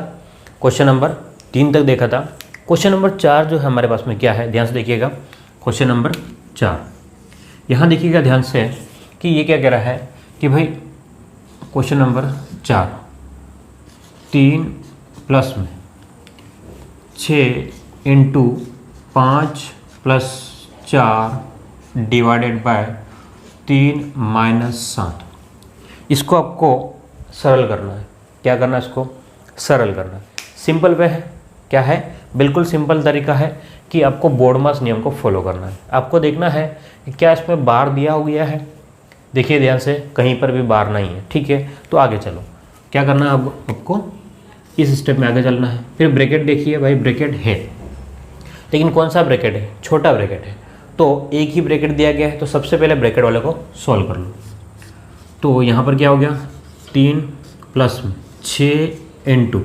क्वेश्चन नंबर 3 तक देखा था। क्वेश्चन नंबर 4 जो है हमारे पास में क्या है, ध्यान से देखिएगा। क्वेश्चन नंबर 4 यहाँ देखिएगा ध्यान से कि ये क्या कह रहा है कि भाई क्वेश्चन नंबर 4 3 प्लस में 6 × 5 + 4 डिवाइडेड बाय 3 - 7। इसको आपको सरल करना है। क्या करना है? इसको सरल करना है। सिंपल वे है। क्या है? बिल्कुल सिंपल तरीका है कि आपको बोर्डमास नियम को फॉलो करना है। आपको देखना है कि क्या इसमें बार दिया हुआ है। देखिए ध्यान से, कहीं पर भी बार नहीं है। ठीक है, तो आगे चलो। क्या करना है? अब आपको इस स्टेप में आगे चलना है। फिर ब्रैकेट देखिए भाई, ब्रैकेट है, लेकिन कौन सा ब्रैकेट है? छोटा ब्रैकेट है। तो एक ही ब्रैकेट दिया गया है, तो सबसे पहले ब्रैकेट वाले को सॉल्व कर लो। तो यहाँ पर क्या हो गया? 3 प्लस में 6 ×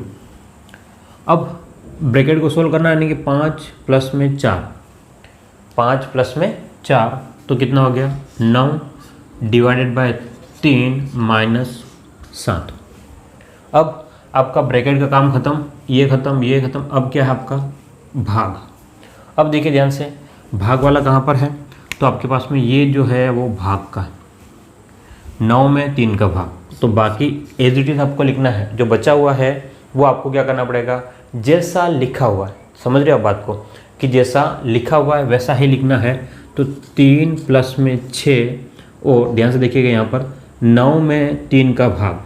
अब ब्रैकेट को सोल्व करना है, यानी कि 5 प्लस में 4, 5 प्लस में 4, तो कितना हो गया? 9 डिवाइडेड बाय 3 - 7। अब आपका ब्रैकेट का काम खत्म, ये खत्म, ये खत्म। अब क्या है आपका? भाग। अब देखिए ध्यान से, भाग वाला कहाँ पर है, तो आपके पास में ये जो है वो भाग का है, 9 में 3 का भाग, तो बाकी एज इट इज़ आपको लिखना है। जो बचा हुआ है वो आपको क्या करना पड़ेगा, जैसा लिखा हुआ है, समझ रहे हो आप बात को, कि जैसा लिखा हुआ है वैसा ही लिखना है। तो 3 प्लस में 6, और ध्यान से देखिएगा यहाँ पर 9 में 3 का भाग,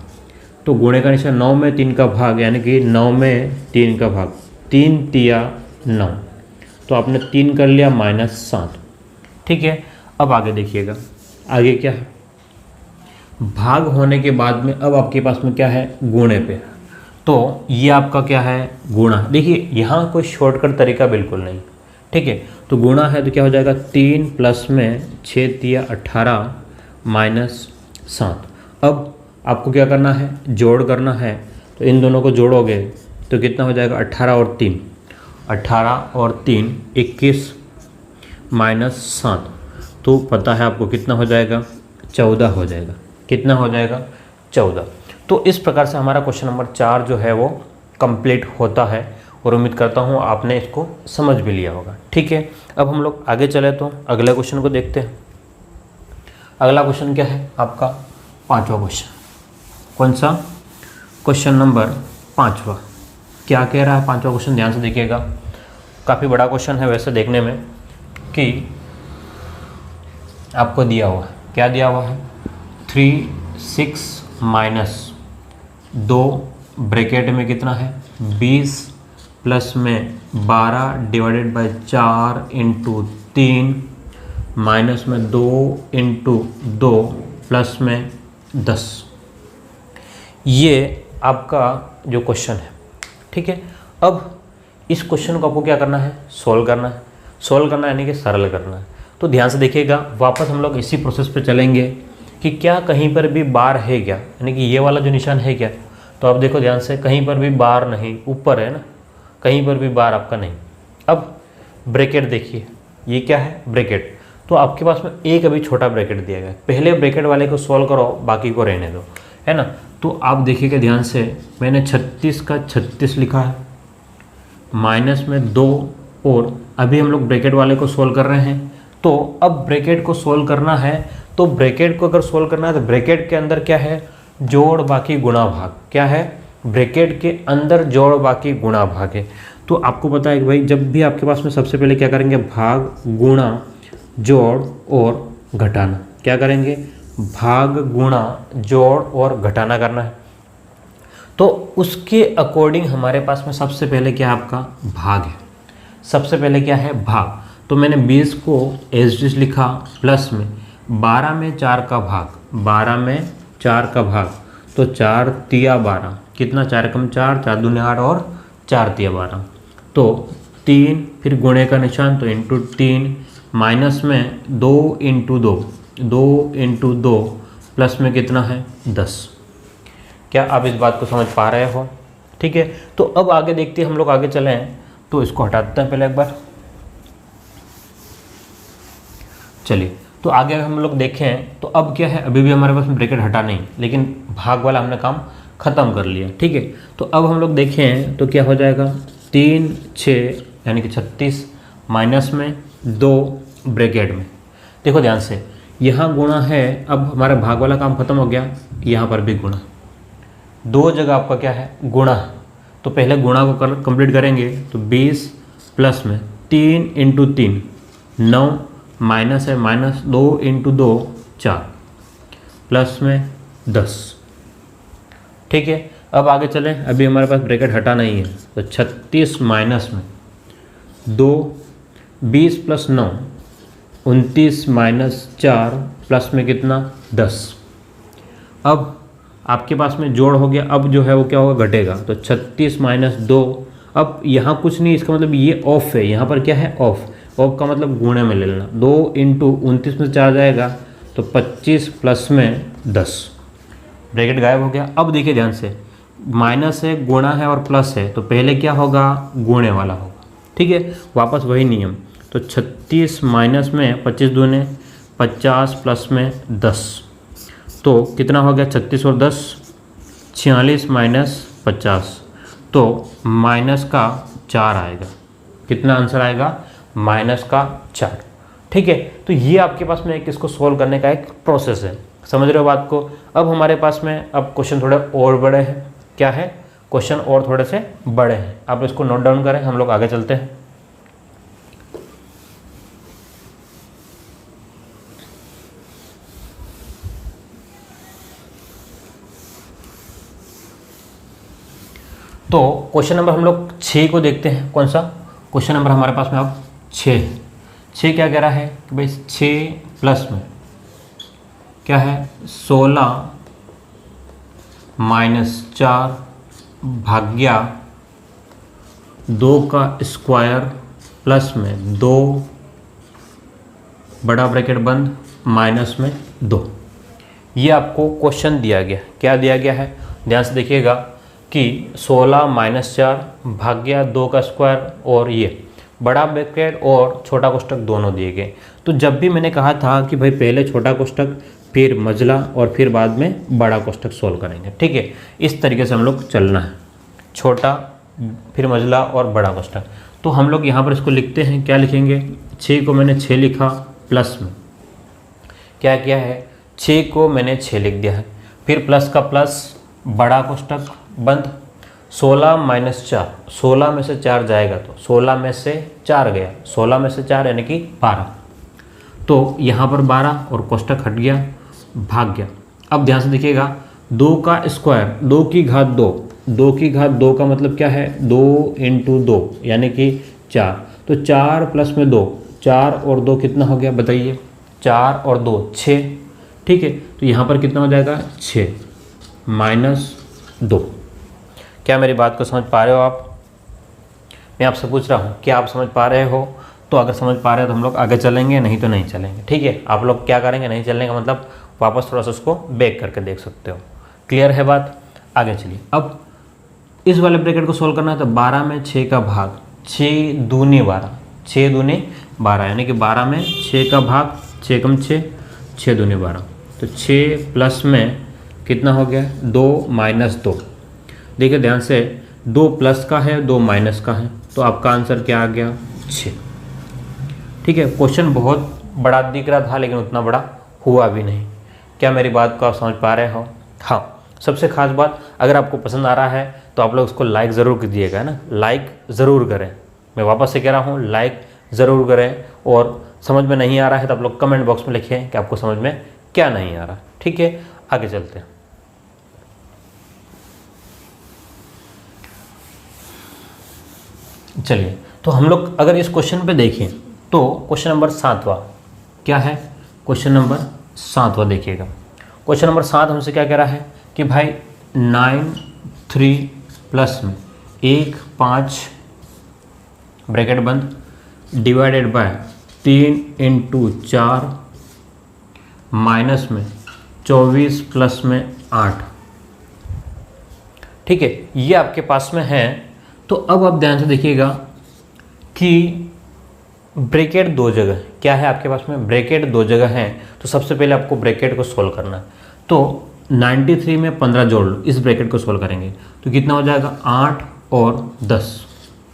तो गुणे का निशान 9 में 3 का भाग, यानी कि 9 में 3 का भाग, 3 तिया 9, तो आपने 3 कर लिया -7। ठीक है, अब आगे देखिएगा, आगे क्या है, भाग होने के बाद में अब आपके पास में क्या है, गुणे पे, तो ये आपका क्या है, गुणा। देखिए यहाँ कोई शॉर्टकट तरीका बिल्कुल नहीं, ठीक है। तो गुणा है तो क्या हो जाएगा, 3 प्लस में 6 तिया 18 -7। अब आपको क्या करना है, जोड़ करना है, तो इन दोनों को जोड़ोगे तो कितना हो जाएगा, 18 और 3 21 -7, तो पता है आपको कितना हो जाएगा, 14 हो जाएगा। कितना हो जाएगा, 14। तो इस प्रकार से हमारा क्वेश्चन नंबर 4 जो है वो कंप्लीट होता है, और उम्मीद करता हूँ आपने इसको समझ भी लिया होगा। ठीक है, अब हम लोग आगे चले तो अगले क्वेश्चन को देखते हैं। अगला क्वेश्चन क्या है आपका, 5वां क्वेश्चन। कौन सा, क्वेश्चन नंबर 5वां। क्या कह रहा है 5वां क्वेश्चन, ध्यान से देखिएगा। काफ़ी बड़ा क्वेश्चन है वैसे देखने में, कि आपको दिया हुआ है, क्या दिया हुआ है, 3 6 -2 ब्रैकेट में कितना है, 20 प्लस में 12 डिवाइडेड बाय 4 इंटू 3 माइनस में 2 इंटू 2 प्लस में 10। ये आपका जो क्वेश्चन है, ठीक है। अब इस क्वेश्चन को आपको क्या करना है, सोल्व करना है। सोल्व करना यानी कि सरल करना है। तो ध्यान से देखिएगा, वापस हम लोग इसी प्रोसेस पे चलेंगे कि क्या कहीं पर भी बार है क्या, यानी कि ये वाला जो निशान है क्या। तो आप देखो ध्यान से, कहीं पर भी बार नहीं, ऊपर है ना, कहीं पर भी बार आपका नहीं। अब ब्रैकेट देखिए, ये क्या है, ब्रैकेट। तो आपके पास में एक अभी छोटा ब्रैकेट दिया गया है, पहले ब्रैकेट वाले को सॉल्व करो, बाकी को रहने दो, है ना। तो आप देखिएगा ध्यान से, मैंने 36 का 36 लिखा है, माइनस में 2, और अभी हम लोग ब्रैकेट वाले को सोल्व कर रहे हैं। तो अब ब्रैकेट को सोल्व करना है, तो ब्रैकेट को अगर सोल्व करना है तो ब्रैकेट के अंदर क्या है, जोड़ बाकी गुणा भाग। क्या है, ब्रैकेट के अंदर जोड़ बाकी गुणा भाग है। तो आपको पता है कि भाई जब भी आपके पास में सबसे पहले क्या करेंगे, भाग गुणा जोड़ और घटाना। क्या करेंगे, भाग गुणा जोड़ और घटाना करना है। तो उसके अकॉर्डिंग हमारे पास में सबसे पहले क्या है, आपका भाग है। सबसे पहले क्या है, भाग। तो मैंने 20 को एज डिस लिखा, प्लस में 12 में 4 का भाग, 12 में 4 का भाग, तो 4 तिया 12, कितना, 4 कम 4, 4 दूने 8 और 4 तिया 12, तो 3, फिर गुणे का निशान, तो इंटू 3, माइनस में 2 इंटू 2, 2 इंटू 2, प्लस में कितना है, 10। क्या आप इस बात को समझ पा रहे हो, ठीक है। तो अब आगे देखते हैं, हम लोग आगे चलें, तो इसको हटाते हैं पहले एक बार। चलिए, तो आगे हम लोग देखें तो अब क्या है, अभी भी हमारे पास ब्रैकेट हटा नहीं, लेकिन भाग वाला हमने काम ख़त्म कर लिया, ठीक है। तो अब हम लोग देखें तो क्या हो जाएगा, 3 6 यानी कि 36 माइनस में 2 ब्रैकेट में। देखो ध्यान से, यहाँ गुणा है, अब हमारा भाग वाला काम खत्म हो गया, यहाँ पर भी गुणा, दो जगह आपका क्या है, गुणा। तो पहले गुणा को कंप्लीट करेंगे, तो 20 प्लस में 3 इंटू 3 9, माइनस है, माइनस 2 इंटू 2 4, प्लस में 10, ठीक है। अब आगे चलें, अभी हमारे पास ब्रैकेट हटा नहीं है, तो 36 माइनस में 2, 20 प्लस 9 29 माइनस 4, प्लस में कितना, 10। अब आपके पास में जोड़ हो गया, अब जो है वो क्या होगा, घटेगा, तो 36 माइनस 2, अब यहाँ कुछ नहीं, इसका मतलब ये ऑफ है, यहाँ पर क्या है, ऑफ। ऑफ का मतलब गुणे में ले लेना, 2 इंटू 29 में 4 जाएगा, तो 25 प्लस में 10, ब्रैकेट गायब हो गया। अब देखिए ध्यान से, माइनस है, गुणा है और प्लस है, तो पहले क्या होगा, गुणे वाला होगा, ठीक है। वापस वही नियम, तो 36 माइनस में 25 दूने 50 प्लस में 10, तो कितना हो गया, 36 और 10 46 माइनस 50, तो माइनस का 4 आएगा। कितना आंसर आएगा, -4। ठीक है, तो ये आपके पास में एक इसको सोल्व करने का एक प्रोसेस है। समझ रहे हो बात को। अब हमारे पास में अब क्वेश्चन थोड़े और बड़े हैं। क्या है? क्वेश्चन और थोड़े से बड़े हैं। आप इसको नोट डाउन करें, हम लोग आगे चलते हैं। तो क्वेश्चन नंबर हम लोग 6 को देखते हैं। कौन सा क्वेश्चन नंबर हमारे पास में अब 6 है। 6 क्या कह रहा है कि भाई 6 प्लस में क्या है 16 - 4 भाग्या 2 का स्क्वायर प्लस में 2 बड़ा ब्रैकेट बंद माइनस में 2। ये आपको क्वेश्चन दिया गया। क्या दिया गया है? ध्यान से देखिएगा कि 16 - 4 भाग्या 2 का स्क्वायर और ये बड़ा ब्रैकेट और छोटा कोष्ठक दोनों दिए गए। तो जब भी मैंने कहा था कि भाई पहले छोटा कोष्ठक फिर मझला और फिर बाद में बड़ा कोष्ठक सोल्व करेंगे। ठीक है, इस तरीके से हम लोग चलना है, छोटा फिर मझला और बड़ा कोष्ठक। तो हम लोग यहाँ पर इसको लिखते हैं। क्या लिखेंगे? 6 को मैंने 6 लिखा, प्लस में क्या किया है 6 को मैंने 6 लिख दिया है, फिर प्लस का प्लस बड़ा कोष्ठक बंद 16 - 4, 16 में से 4 जाएगा तो 16 में से 4 गया, 16 में से 4 यानी कि 12। तो यहाँ पर 12 और कोष्ठक हट गया, भाग गया। अब ध्यान से देखिएगा 2 का स्क्वायर 2 की घात 2, 2 की घात 2 का मतलब क्या है 2 × 2 यानी कि 4। तो 4 प्लस में 2, 4 और 2 कितना हो गया बताइए? 4 और 2 6। ठीक है, तो यहाँ पर कितना हो जाएगा 6 - 2। क्या मेरी बात को समझ पा रहे हो आप? मैं आपसे पूछ रहा हूँ, क्या आप समझ पा रहे हो? तो अगर समझ पा रहे हो तो हम लोग आगे चलेंगे, नहीं तो नहीं चलेंगे। ठीक है, आप लोग क्या करेंगे? नहीं चलने का मतलब वापस थोड़ा सा उसको बैक करके देख सकते हो। क्लियर है बात? आगे चलिए। अब इस वाले ब्रैकेट को सोल्व करना है तो 12 में 6 का भाग, 6 दूनी 12, 6 दूनी 12 यानी कि 12 में 6 का भाग, 6 कम 6, 6 दूनी 12। तो 6 प्लस में कितना हो गया 2 - 2। देखिए ध्यान से 2 प्लस का है 2 माइनस का है, तो आपका आंसर क्या आ गया 6। ठीक है, क्वेश्चन बहुत बड़ा दिख रहा था लेकिन उतना बड़ा हुआ भी नहीं। क्या मेरी बात को आप समझ पा रहे हो? हाँ, सबसे खास बात, अगर आपको पसंद आ रहा है तो आप लोग उसको लाइक ज़रूर कीजिएगा ना, लाइक ज़रूर करें। मैं वापस से कह रहा हूँ, लाइक ज़रूर करें। और समझ में नहीं आ रहा है तो आप लोग कमेंट बॉक्स में लिखें कि आपको समझ में क्या नहीं आ रहा। ठीक है, आगे चलते हैं। चलिए, तो हम लोग अगर इस क्वेश्चन पे देखें तो क्वेश्चन नंबर 7वां क्या है? क्वेश्चन नंबर 7वां देखिएगा। क्वेश्चन नंबर 7 हमसे क्या कह रहा है कि भाई 9 3 प्लस में 1 5 ब्रैकेट बंद डिवाइडेड बाय 3 × 4 माइनस में 24 प्लस में 8। ठीक है, ये आपके पास में है। तो अब आप ध्यान से देखिएगा कि ब्रैकेट 2 जगह क्या है आपके पास में, ब्रैकेट 2 जगह हैं। तो सबसे पहले आपको ब्रैकेट को सोल्व करना है। तो 93 में 15 जोड़ लो, इस ब्रैकेट को सोल्व करेंगे तो कितना हो जाएगा 8 और 10,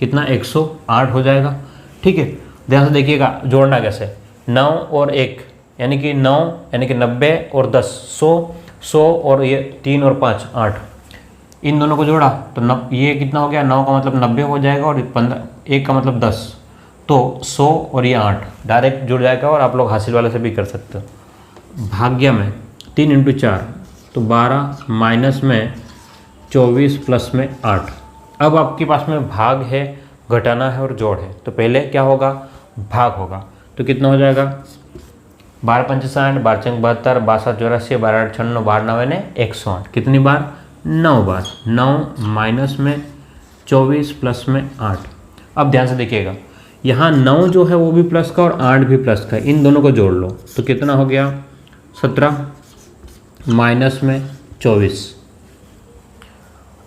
कितना 108 हो जाएगा। ठीक है, ध्यान से देखिएगा जोड़ना कैसे, 9 और 1 यानी कि 9 यानी कि 90 और 10 100, 100 और ये 3 और 5 8, इन दोनों को जोड़ा तो ये कितना हो गया 9 का मतलब 90 हो जाएगा और 15 1 का मतलब 10, तो 100 और ये 8 डायरेक्ट जुड़ जाएगा। और आप लोग हासिल वाले से भी कर सकते हो। भाग्य में 3 × 4 तो 12 माइनस में 24 प्लस में 8। अब आपके पास में भाग है, घटाना है और जोड़ है। तो पहले क्या होगा भाग होगा, तो कितना हो जाएगा 12 × 5 = 60, 12 × 6 = 72, 12 × 7 = 84, 12 × 8 = 96, 12 × 9 = 108। कितनी बार 9 बार, 9 माइनस में 24 प्लस में 8। अब ध्यान से देखिएगा यहाँ 9 जो है वो भी प्लस का और 8 भी प्लस का है, इन दोनों को जोड़ लो तो कितना हो गया 17 माइनस में 24।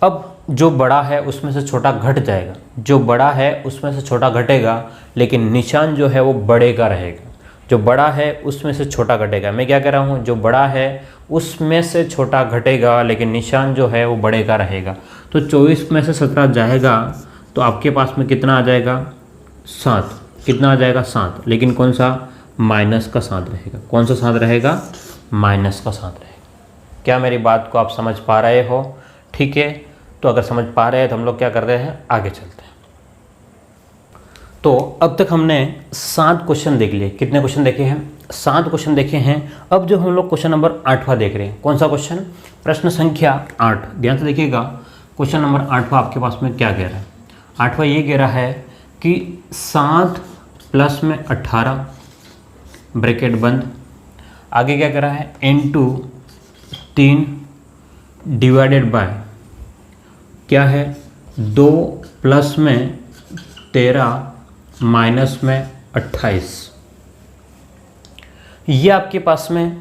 अब जो बड़ा है उसमें से छोटा घट जाएगा, जो बड़ा है उसमें से छोटा घटेगा, लेकिन निशान जो है वो बड़े का रहेगा। जो बड़ा है उसमें से छोटा घटेगा। मैं क्या कह रहा हूँ, जो बड़ा है उसमें से छोटा घटेगा लेकिन निशान जो है वो बड़े का रहेगा। तो 24 में से 17 जाएगा तो आपके पास में कितना आ जाएगा 7। कितना आ जाएगा 7, लेकिन कौन सा माइनस का 7 रहेगा, कौन सा 7 रहेगा, माइनस का 7 रहेगा। क्या मेरी बात को आप समझ पा रहे हो? ठीक है, तो अगर समझ पा रहे हैं तो हम लोग क्या कर रहे हैं, आगे चलते हैं। तो अब तक हमने 7 क्वेश्चन देख लिए। कितने क्वेश्चन देखे हैं? 7 क्वेश्चन देखे हैं। अब जो हम लोग क्वेश्चन नंबर 8वां देख रहे हैं, कौन सा क्वेश्चन, प्रश्न संख्या 8। ध्यान से देखिएगा, क्वेश्चन नंबर 8वां आपके पास में क्या कह रहा है। 8वां ये कह रहा है कि 7 प्लस में 18 ब्रैकेट बंद, आगे क्या कह रहा है, इनटू 3 डिवाइडेड बाय क्या है, 2 प्लस में 13 माइनस में 28। ये आपके पास में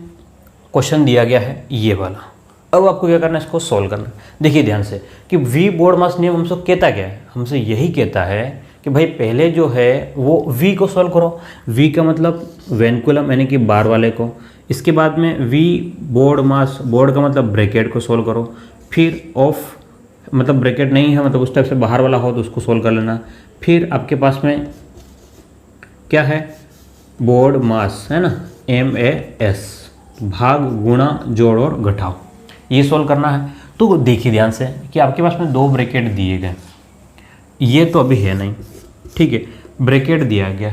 क्वेश्चन दिया गया है, ये वाला। अब आपको क्या करना है, इसको सॉल्व करना। देखिए ध्यान से कि वी बोर्ड मास नियम हमसे कहता क्या है, हमसे यही कहता है कि भाई पहले जो है वो वी को सॉल्व करो। वी का मतलब वेनकुलम यानी कि बार वाले को, इसके बाद में वी बोर्ड मास, बोर्ड का मतलब ब्रैकेट को सॉल्व करो, फिर ऑफ मतलब ब्रैकेट नहीं है मतलब उस टाइप से बाहर वाला हो तो उसको सॉल्व कर लेना। फिर आपके पास में क्या है, बोर्ड मास है ना, MAS, भाग गुणा जोड़ और घटाओ, ये सॉल्व करना है। तो देखिए ध्यान से कि आपके पास में 2 ब्रैकेट दिए गए, ये तो अभी है नहीं, ठीक है, ब्रैकेट दिया गया,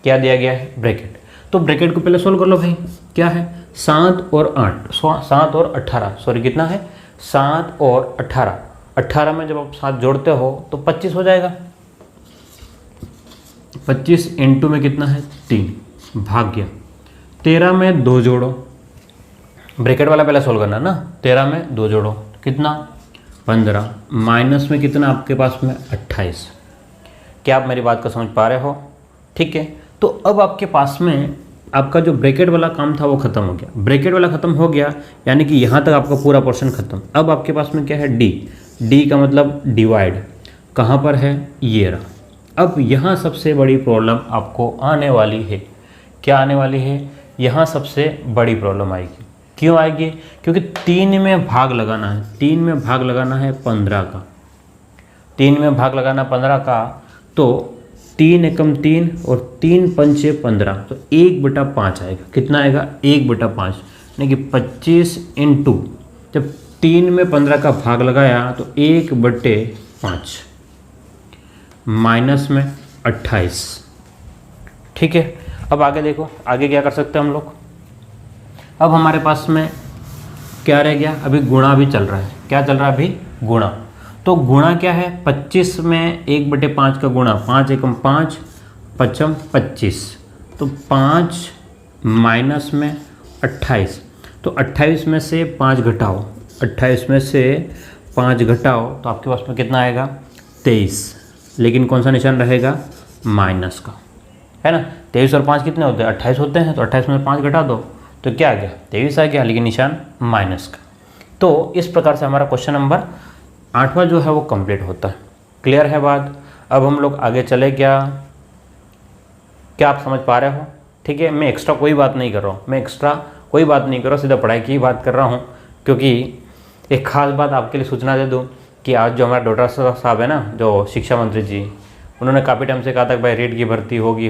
क्या दिया गया है, ब्रैकेट। तो ब्रैकेट को पहले सॉल्व कर लो भाई, क्या है, 7 और 18, सॉरी कितना है, 7 और 18। 18 में जब आप 7 जोड़ते हो तो 25 हो जाएगा। 25 इंटू में कितना है, 3 भाग्य 13 में 2 जोड़ो, ब्रैकेट वाला पहले सोल्व करना ना, 13 में 2 जोड़ो कितना, 15 माइनस में कितना आपके पास में 28। क्या आप मेरी बात को समझ पा रहे हो? ठीक है, तो अब आपके पास में आपका जो ब्रैकेट वाला काम था वो खत्म हो गया। ब्रैकेट वाला खत्म हो गया यानी कि यहाँ तक आपका पूरा पोर्शन खत्म। अब आपके पास में क्या है, डी का मतलब डिवाइड, कहाँ पर है, ये रहा। अब यहाँ सबसे बड़ी प्रॉब्लम आपको आने वाली है। क्या आने वाली है? यहाँ सबसे बड़ी प्रॉब्लम आएगी। क्यों आएगी? क्योंकि 3 में भाग लगाना है, 3 में भाग लगाना है 15 का, 3 में भाग लगाना 15 का, तो 3 एकम 3 और 3 पंचे 15, तो 1/5 आएगा। कितना आएगा? 1/5 यानी कि 25 इंटू, जब 3 में 15 का भाग लगाया तो 1/5 माइनस में 28। ठीक है, अब आगे देखो, आगे क्या कर सकते हैं हम लोग। अब हमारे पास में क्या रह गया, अभी गुणा भी चल रहा है। क्या चल रहा है अभी? गुणा। तो गुणा क्या है, 25 में 1/5 का गुणा, 5 एकम 5, 5 25, तो 5 माइनस में 28, तो 28 में से 5 घटाओ, 28 में से 5 घटाओ तो आपके पास में कितना आएगा, 23, लेकिन कौन सा निशान रहेगा, माइनस का, है ना। 23 और 5 कितने होते हैं, 28 होते हैं, तो 28 में 5 घटा दो तो क्या आ गया, 23 आ गया, लेकिन निशान माइनस का। तो इस प्रकार से हमारा क्वेश्चन नंबर 8वां जो है वो कंप्लीट होता है। क्लियर है बात? अब हम लोग आगे चले, क्या आप समझ पा रहे हो? ठीक है, मैं एक्स्ट्रा कोई बात नहीं कर रहा हूँ, सीधा पढ़ाई की ही बात कर रहा हूँ। क्योंकि एक खास बात आपके लिए सूचना दे दूँ कि आज जो हमारा डॉक्टर साहब है ना, जो शिक्षा मंत्री जी, उन्होंने काफ़ी टाइम से कहा था कि भाई रीट की भर्ती होगी,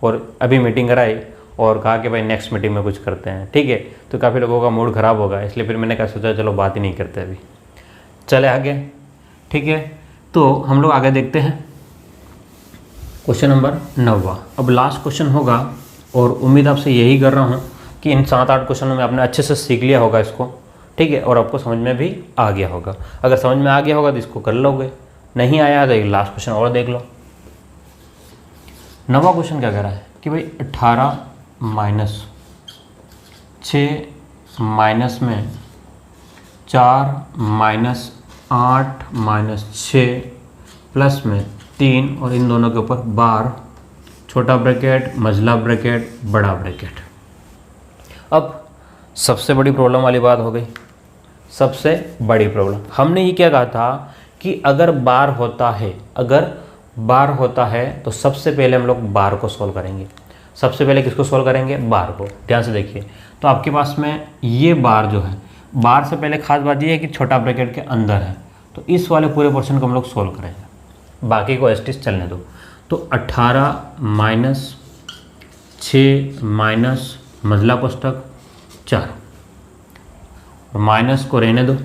और अभी मीटिंग कराई और कहा कि भाई नेक्स्ट मीटिंग में कुछ करते हैं। ठीक है, तो काफ़ी लोगों का मूड ख़राब होगा, इसलिए फिर मैंने कहा सोचा चलो बात ही नहीं करते अभी, चले आगे। ठीक है, तो हम लोग आगे देखते हैं क्वेश्चन नंबर 9वां। अब लास्ट क्वेश्चन होगा और उम्मीद आपसे यही कर रहा हूँ कि इन 7-8 क्वेश्चनों में आपने अच्छे से सीख लिया होगा इसको। ठीक है, और आपको समझ में भी आ गया होगा। अगर समझ में आ गया होगा तो इसको कर लोगे, नहीं आया तो एक लास्ट क्वेश्चन और देख लो। 9वां क्वेश्चन क्या कह रहा है कि भाई 18 माइनस 6 माइनस में 4 माइनस 8 माइनस 6 प्लस में 3 और इन दोनों के ऊपर बार, छोटा ब्रैकेट, मझला ब्रैकेट, बड़ा ब्रैकेट। अब सबसे बड़ी प्रॉब्लम वाली बात हो गई, सबसे बड़ी प्रॉब्लम। हमने ये क्या कहा था कि अगर बार होता है तो सबसे पहले हम लोग बार को सॉल्व करेंगे। सबसे पहले किसको सॉल्व करेंगे, बार को। ध्यान से देखिए, तो आपके पास में ये बार जो है, बार से पहले खास बात ये है कि छोटा ब्रैकेट के अंदर है, तो इस वाले पूरे पोर्शन को हम लोग सॉल्व करेंगे, बाकी को एस्टिस चलने दो। तो 18 माइनस 6 माइनस मझला कोष्ठक 4, माइनस को रहने दो,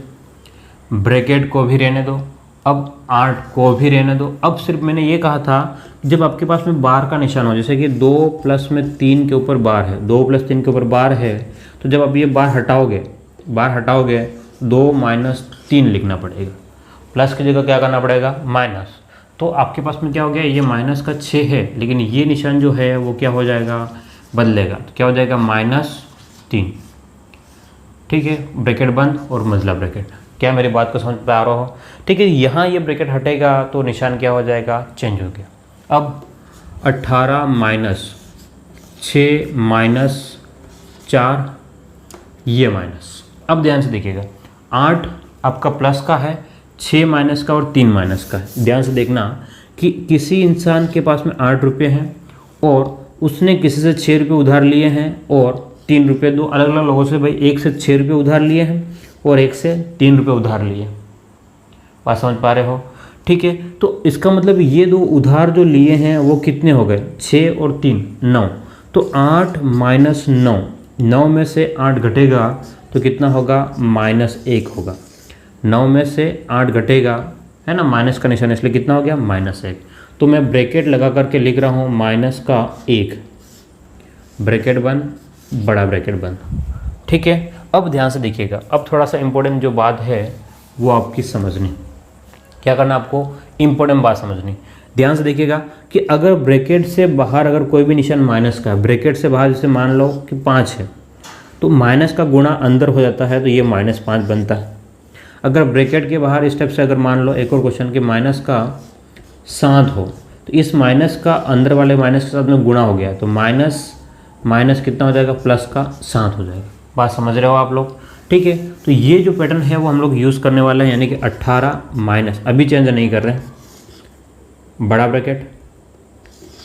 ब्रैकेट को भी रहने दो, अब 8 को भी रहने दो। अब सिर्फ मैंने ये कहा था जब आपके पास में बार का निशान हो, जैसे कि 2 प्लस में 3 के ऊपर बार है, 2 प्लस 3 के ऊपर बार है, तो जब आप ये बार हटाओगे 2 माइनस 3 लिखना पड़ेगा, प्लस की जगह क्या करना पड़ेगा माइनस। तो आपके पास में क्या हो गया, ये माइनस का 6 है, लेकिन ये निशान जो है वो क्या हो जाएगा, बदलेगा। तो क्या हो जाएगा -3, ठीक है, ब्रैकेट बंद और मझला ब्रैकेट। क्या मेरी बात को समझ पा रहा हो? ठीक है, यहाँ ये ब्रैकेट हटेगा तो निशान क्या हो जाएगा, चेंज हो गया। अब 18 माइनस 6 माइनस 4, ये माइनस। अब ध्यान से देखिएगा, 8 आपका प्लस का है, 6 माइनस का और 3 माइनस का है। ध्यान से देखना कि किसी इंसान के पास में 8 रुपये हैं और उसने किसी से 6 रुपये उधार लिए हैं और 3 रुपये, दो अलग अलग लोगों से भाई, एक से 6 रुपये उधार लिए हैं और एक से 3 रुपये उधार लिए। बात समझ पा रहे हो? ठीक है, तो इसका मतलब ये दो उधार जो लिए हैं वो कितने हो गए, 6 और 3 9। तो 8 माइनस 9, 9 में से 8 घटेगा तो कितना होगा, -1 होगा। 9 में से 8 घटेगा, है ना, माइनस का निशान, इसलिए कितना हो गया, -1। तो मैं ब्रैकेट लगा करके लिख रहा हूँ -1, ब्रैकेट बंद, बड़ा ब्रैकेट बंद। ठीक है, अब ध्यान से देखिएगा, अब थोड़ा सा इम्पोर्टेंट जो बात है वो आपकी समझनी। क्या करना आपको, इम्पोर्टेंट बात समझनी। ध्यान से देखिएगा कि अगर ब्रैकेट से बाहर अगर कोई भी निशान माइनस का है, ब्रैकेट से बाहर जैसे मान लो कि 5 है, तो माइनस का गुणा अंदर हो जाता है तो ये -5 बनता है। अगर ब्रैकेट के बाहर इस टाइप से अगर मान लो एक और क्वेश्चन कि माइनस का 7 हो, तो इस माइनस का अंदर वाले माइनस के साथ में गुणा हो गया तो माइनस कितना हो जाएगा, प्लस का 7 हो जाएगा। बात समझ रहे हो आप लोग? ठीक है, तो ये जो पैटर्न है वो हम लोग यूज़ करने वाले हैं, यानी कि 18 माइनस, अभी चेंज नहीं कर रहे हैं, बड़ा ब्रैकेट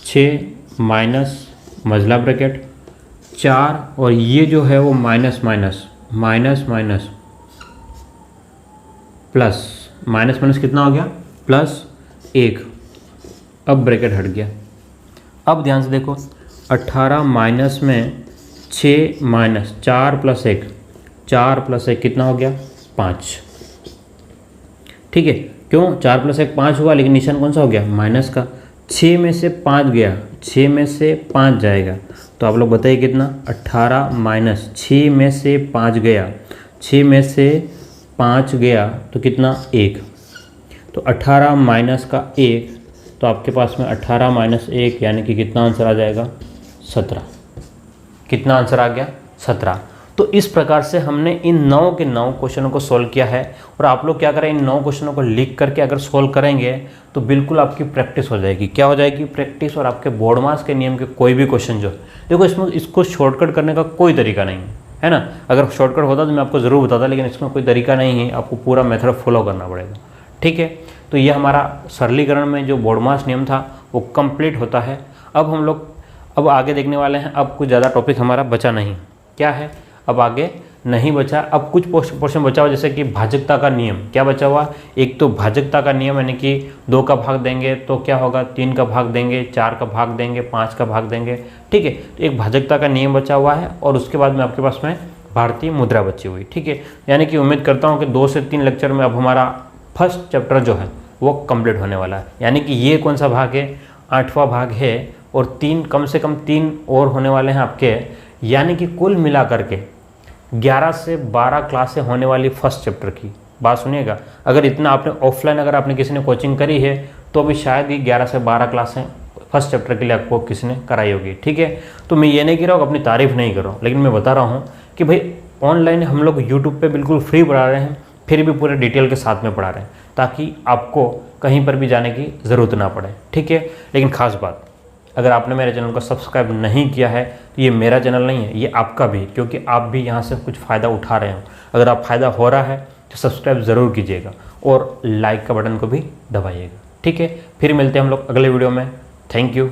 6 माइनस मझला ब्रैकेट 4, और ये जो है वो माइनस प्लस, माइनस कितना हो गया, +1। अब ब्रैकेट हट गया। अब ध्यान से देखो, 18 माइनस में 6 माइनस 4 + 1, 4 + 1 कितना हो गया, 5। ठीक है, क्यों 4 + 1 5 हुआ, लेकिन निशान कौन सा हो गया, माइनस का। 6 में से 5 गया, 6 में से 5 जाएगा, तो आप लोग बताइए कितना, 18 माइनस 6 में से 5 गया, 6 में से 5 गया तो कितना, 1। तो 18 माइनस का 1, तो आपके पास में 18 माइनस 1 यानी कि कितना आंसर आ जाएगा, 17। कितना आंसर आ गया, 17। तो इस प्रकार से हमने इन 9 के 9 क्वेश्चनों को सॉल्व किया है। और आप लोग क्या करें, इन 9 क्वेश्चनों को लिख करके अगर सॉल्व करेंगे तो बिल्कुल आपकी प्रैक्टिस हो जाएगी। क्या हो जाएगी, प्रैक्टिस। और आपके बोर्ड मास के नियम के कोई भी क्वेश्चन जो देखो, इसमें इसको शॉर्टकट करने का कोई तरीका नहीं है ना। अगर शॉर्टकट होता तो मैं आपको ज़रूर बताता, लेकिन इसमें कोई तरीका नहीं है, आपको पूरा मेथड फॉलो करना पड़ेगा। ठीक है, तो ये हमारा सरलीकरण में जो बोर्ड मास नियम था वो कंप्लीट होता है। अब हम लोग अब आगे देखने वाले हैं। अब कुछ ज़्यादा टॉपिक हमारा बचा नहीं, क्या है, अब आगे नहीं बचा। अब कुछ पोर्शन बचा हुआ, जैसे कि भाजकता का नियम। क्या बचा हुआ, एक तो भाजकता का नियम, यानी कि 2 का भाग देंगे तो क्या होगा, 3 का भाग देंगे, 4 का भाग देंगे, 5 का भाग देंगे। ठीक है, तो एक भाजकता का नियम बचा हुआ है, और उसके बाद में आपके पास में भारतीय मुद्रा बची हुई। ठीक है, यानी कि उम्मीद करता हूँ कि 2 से 3 लेक्चर में अब हमारा फर्स्ट चैप्टर जो है वो कंप्लीट होने वाला है। यानी कि ये कौन सा भाग है, 8वां भाग है, और 3 कम से कम 3 और होने वाले हैं आपके। यानी कि कुल मिला करके 11 से 12 क्लासें होने वाली फर्स्ट चैप्टर की। बात सुनिएगा, अगर इतना आपने ऑफलाइन अगर आपने किसी ने कोचिंग करी है तो अभी शायद ही 11 से 12 क्लासें फर्स्ट चैप्टर के लिए आपको किसी ने कराई होगी। ठीक है, तो मैं ये नहीं कह रहा हूँ, अपनी तारीफ नहीं कर रहा हूँ, लेकिन मैं बता रहा हूँ कि भाई ऑनलाइन हम लोग यूट्यूब पे बिल्कुल फ्री पढ़ा रहे हैं, फिर भी पूरे डिटेल के साथ में पढ़ा रहे हैं, ताकि आपको कहीं पर भी जाने की ज़रूरत ना पड़े। ठीक है, लेकिन ख़ास बात, अगर आपने मेरे चैनल को सब्सक्राइब नहीं किया है तो ये मेरा चैनल नहीं है, ये आपका भी, क्योंकि आप भी यहाँ से कुछ फ़ायदा उठा रहे हो। अगर आप फ़ायदा हो रहा है तो सब्सक्राइब ज़रूर कीजिएगा और लाइक का बटन को भी दबाइएगा। ठीक है, फिर मिलते हैं हम लोग अगले वीडियो में। Thank you.